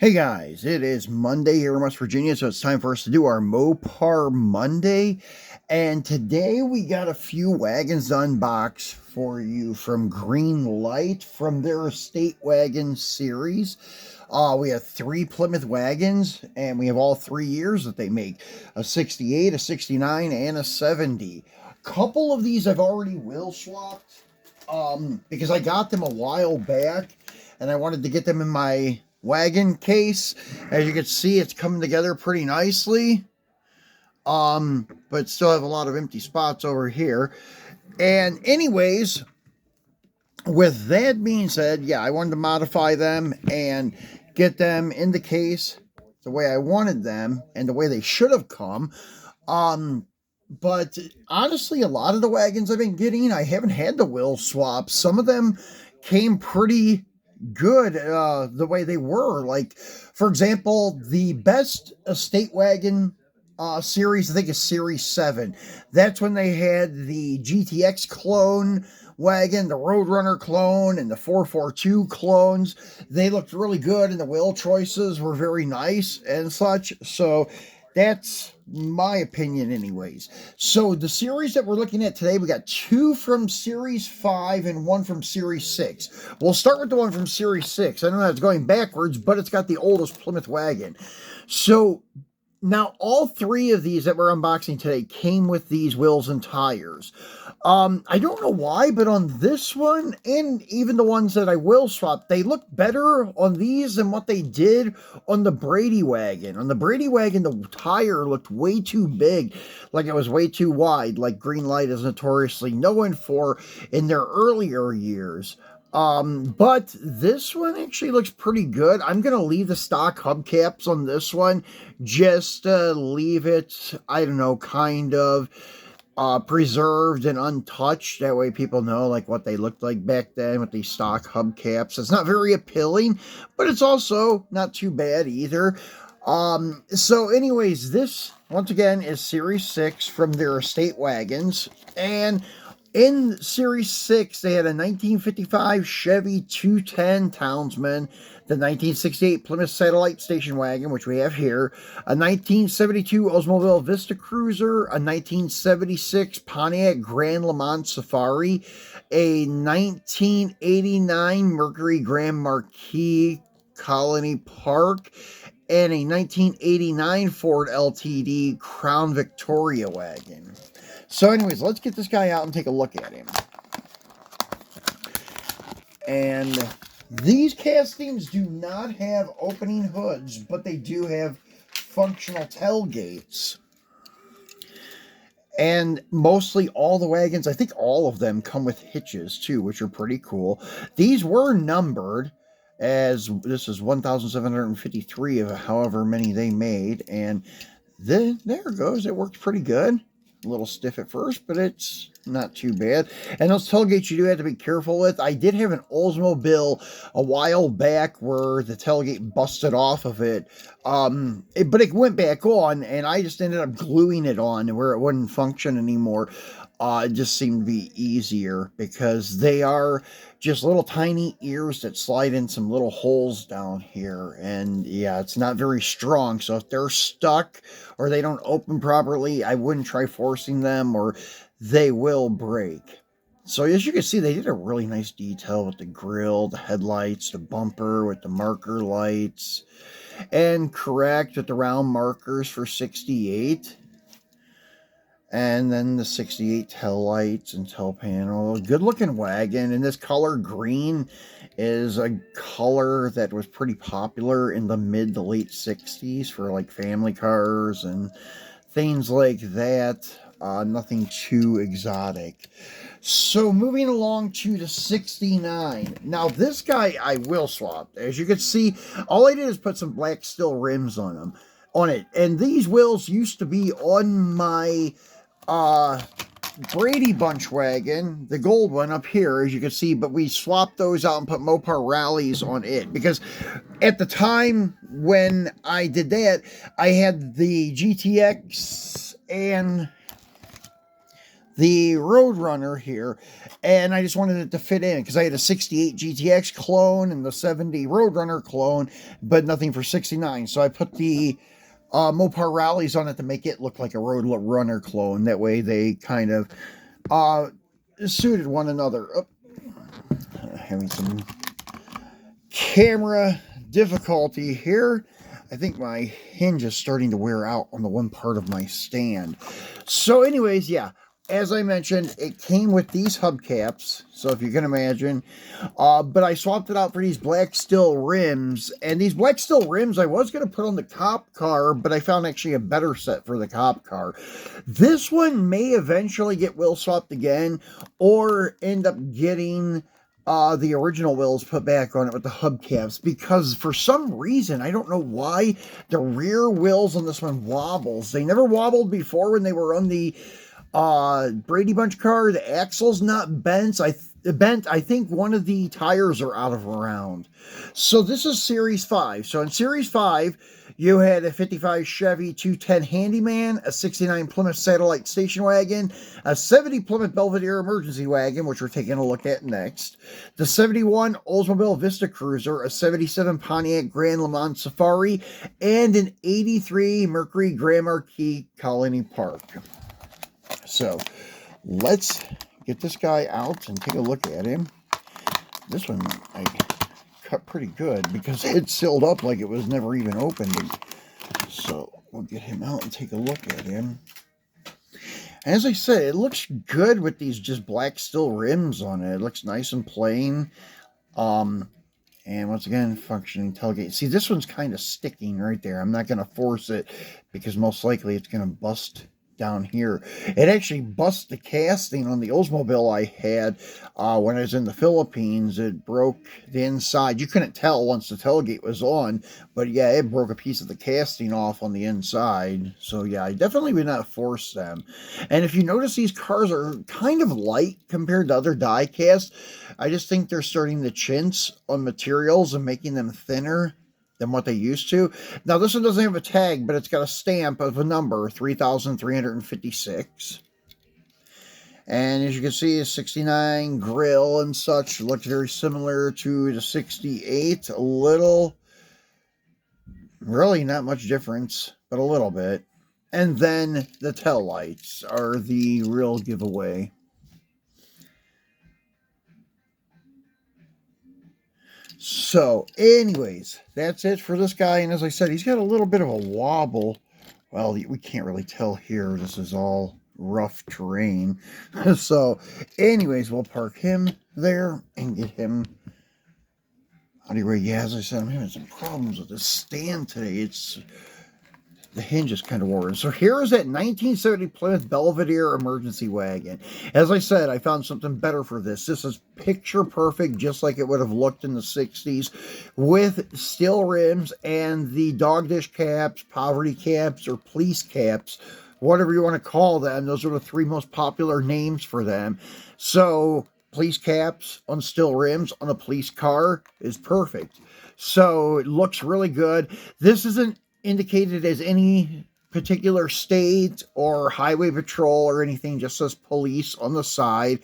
Hey guys, it is Monday here in West Virginia, so it's time for us to do our Mopar Monday. And today we got a few wagons to unbox for you from Greenlight from their Estate Wagon series. We have 3 Plymouth Wagons, and we have all 3 years that they make. A 68, a 69, and a 70. A couple of these I've already wheel swapped because I got them a while back, and I wanted to get them in my wagon case. As you can see, it's coming together pretty nicely, but still have a lot of empty spots over here. And anyways, with that being said, yeah, I wanted to modify them and get them in the case the way I wanted them and the way they should have come. But honestly, a lot of the wagons I've been getting, I haven't had the wheel swap. Some of them came pretty good the way they were. Like, for example, the best estate wagon series, I think, is Series 7. That's when they had the GTX clone wagon, the Roadrunner clone, and the 442 clones. They looked really good, and the wheel choices were very nice and such. So that's my opinion anyways. So the series that we're looking at today, we got 2 from Series 5 and 1 from Series 6. We'll start with the one from Series 6. I know that's going backwards, but it's got the oldest Plymouth wagon. So now all 3 of these that we're unboxing today came with these wheels and tires. I don't know why, but on this one, and even the ones that I will swap, they look better on these than what they did on the Brady wagon. On the Brady wagon, the tire looked way too big, like it was way too wide, like Greenlight is notoriously known for in their earlier years. But this one actually looks pretty good. I'm going to leave the stock hubcaps on this one, just leave it, I don't know, kind of preserved and untouched. That way people know like what they looked like back then with these stock hubcaps. It's not very appealing, but it's also not too bad either. So anyways, this once again is Series 6 from their estate wagons. And in Series 6, they had a 1955 Chevy 210 Townsman, the 1968 Plymouth Satellite Station Wagon, which we have here, a 1972 Oldsmobile Vista Cruiser, a 1976 Pontiac Grand Le Mans Safari, a 1989 Mercury Grand Marquis Colony Park, and a 1989 Ford LTD Crown Victoria wagon. So anyways, let's get this guy out and take a look at him. And these castings do not have opening hoods, but they do have functional tailgates. And mostly all the wagons, I think all of them come with hitches too, which are pretty cool. These were numbered, as this is 1,753 of however many they made. And then there it goes. It works pretty good. A little stiff at first, but it's not too bad. And those tailgates you do have to be careful with. I did have an Oldsmobile a while back where the tailgate busted off of it, but it went back on, and I just ended up gluing it on where it wouldn't function anymore. It just seemed to be easier because they are just little tiny ears that slide in some little holes down here. And yeah, it's not very strong. So if they're stuck or they don't open properly, I wouldn't try forcing them or they will break. So as you can see, they did a really nice detail with the grill, the headlights, the bumper with the marker lights, and correct with the round markers for 68. And then the 68 tail lights and tail panel. Good looking wagon. And this color green is a color that was pretty popular in the mid to late 60s for like family cars and things like that. Nothing too exotic. So moving along to the 69. Now this guy I will swap. As you can see, all I did is put some black steel rims on it. And these wheels used to be on my Brady Bunch wagon, the gold one up here, as you can see, but we swapped those out and put Mopar Rallies on it because at the time when I did that, I had the GTX and the Roadrunner here, and I just wanted it to fit in because I had a 68 GTX clone and the 70 Roadrunner clone, but nothing for 69. So I put the Mopar rallies on it to make it look like a Roadrunner clone. That way they kind of suited one another. Having some camera difficulty here. I think my hinge is starting to wear out on the one part of my stand. So anyways, yeah, as I mentioned, it came with these hubcaps. So if you can imagine, but I swapped it out for these black steel rims. And these black steel rims I was going to put on the cop car, but I found actually a better set for the cop car. This one may eventually get wheel swapped again or end up getting the original wheels put back on it with the hubcaps, because for some reason, I don't know why, the rear wheels on this one wobbles. They never wobbled before when they were on the Brady Bunch car. The axle's not bent. I think one of the tires are out of round. So this is Series 5. So in Series 5, you had a 55 Chevy 210 Handyman, a 69 Plymouth Satellite Station Wagon, a 70 Plymouth Belvedere Emergency Wagon, which we're taking a look at next, the 71 Oldsmobile Vista Cruiser, a 77 Pontiac Grand Le Mans Safari, and an 83 Mercury Grand Marquis Colony Park. So let's get this guy out and take a look at him. This one I cut pretty good because it sealed up like it was never even opened. So we'll get him out and take a look at him. As I said, it looks good with these just black steel rims on it. It looks nice and plain. And once again, functioning tailgate. See, this one's kind of sticking right there. I'm not going to force it because most likely it's going to bust down here. It actually bust the casting on the Oldsmobile I had when I was in the Philippines. It broke the inside. You couldn't tell once the tailgate was on, but yeah, it broke a piece of the casting off on the inside. So yeah, I definitely would not force them. And if you notice, these cars are kind of light compared to other diecast. I just think they're starting to chintz on materials and making them thinner than what they used to. Now, this one doesn't have a tag, but it's got a stamp of a number, 3,356. And as you can see, a 69 grill and such looks very similar to the 68. A little, really not much difference, but a little bit. And then the tail lights are the real giveaway. So, anyways, that's it for this guy. And as I said, he's got a little bit of a wobble. Well, we can't really tell here. This is all rough terrain. So, anyways, we'll park him there and get him out of your way. Yeah, as I said, I'm having some problems with this stand today. The hinge is kind of worn. So here is that 1970 Plymouth Belvedere Emergency Wagon. As I said, I found something better for this. This is picture perfect, just like it would have looked in the 60s, with steel rims and the dog dish caps, poverty caps, or police caps, whatever you want to call them. Those are the three most popular names for them. So police caps on steel rims on a police car is perfect. So it looks really good. This isn't indicated as any particular state or highway patrol or anything, just says police on the side,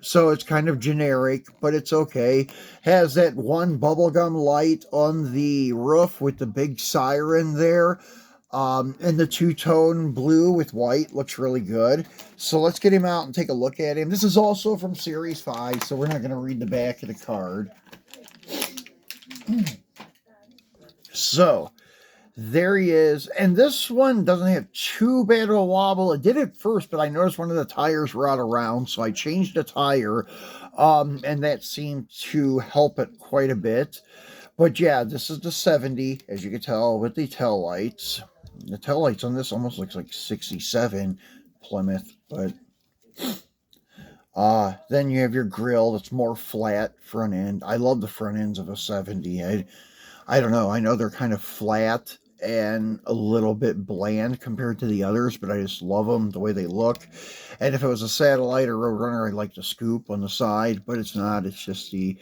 so it's kind of generic, but it's okay. Has that one bubblegum light on the roof with the big siren there, and the two-tone blue with white looks really good. So let's get him out and take a look at him. This is also from Series 5, so we're not going to read the back of the card. So there he is. And this one doesn't have too bad of a wobble. It did at first, but I noticed one of the tires were out of round, so I changed the tire, and that seemed to help it quite a bit. But yeah, this is the 70, as you can tell, with the tail lights. The tail lights on this almost looks like 67 Plymouth, but then you have your grill that's more flat front end. I love the front ends of a 70. I don't know. I know they're kind of flat and a little bit bland compared to the others, but I just love them the way they look. And if it was a Satellite or Roadrunner, I'd like the scoop on the side, but it's not. It's just the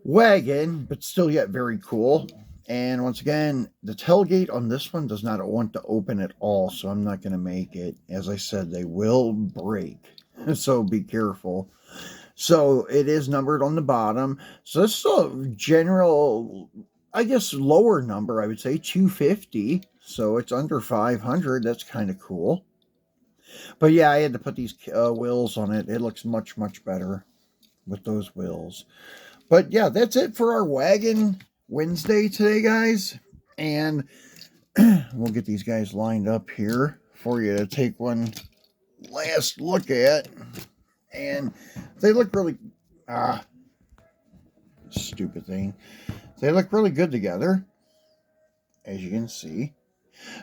wagon, but still yet very cool. And once again, the tailgate on this one does not want to open at all, so I'm not going to make it. As I said, they will break. So be careful. So it is numbered on the bottom. So this is a general, I guess, lower number, I would say 250. So it's under 500. That's kind of cool. But yeah, I had to put these wheels on it. It looks much, much better with those wheels. But yeah, that's it for our Wagon Wednesday today, guys. And we'll get these guys lined up here for you to take one last look at. And they look really, stupid thing. They look really good together, as you can see.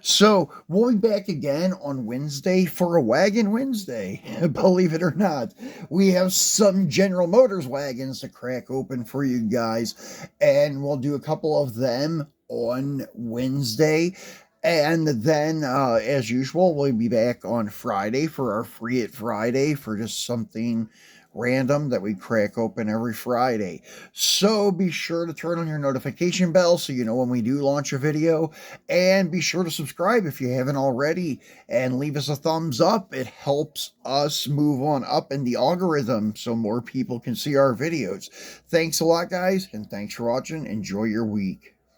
So we'll be back again on Wednesday for a Wagon Wednesday. Believe it or not, we have some General Motors wagons to crack open for you guys, and we'll do a couple of them on Wednesday. And then, as usual, we'll be back on Friday for our Free It Friday for just something random that we crack open every Friday. So be sure to turn on your notification bell so you know when we do launch a video. And be sure to subscribe if you haven't already. And leave us a thumbs up. It helps us move on up in the algorithm so more people can see our videos. Thanks a lot, guys. And thanks for watching. Enjoy your week.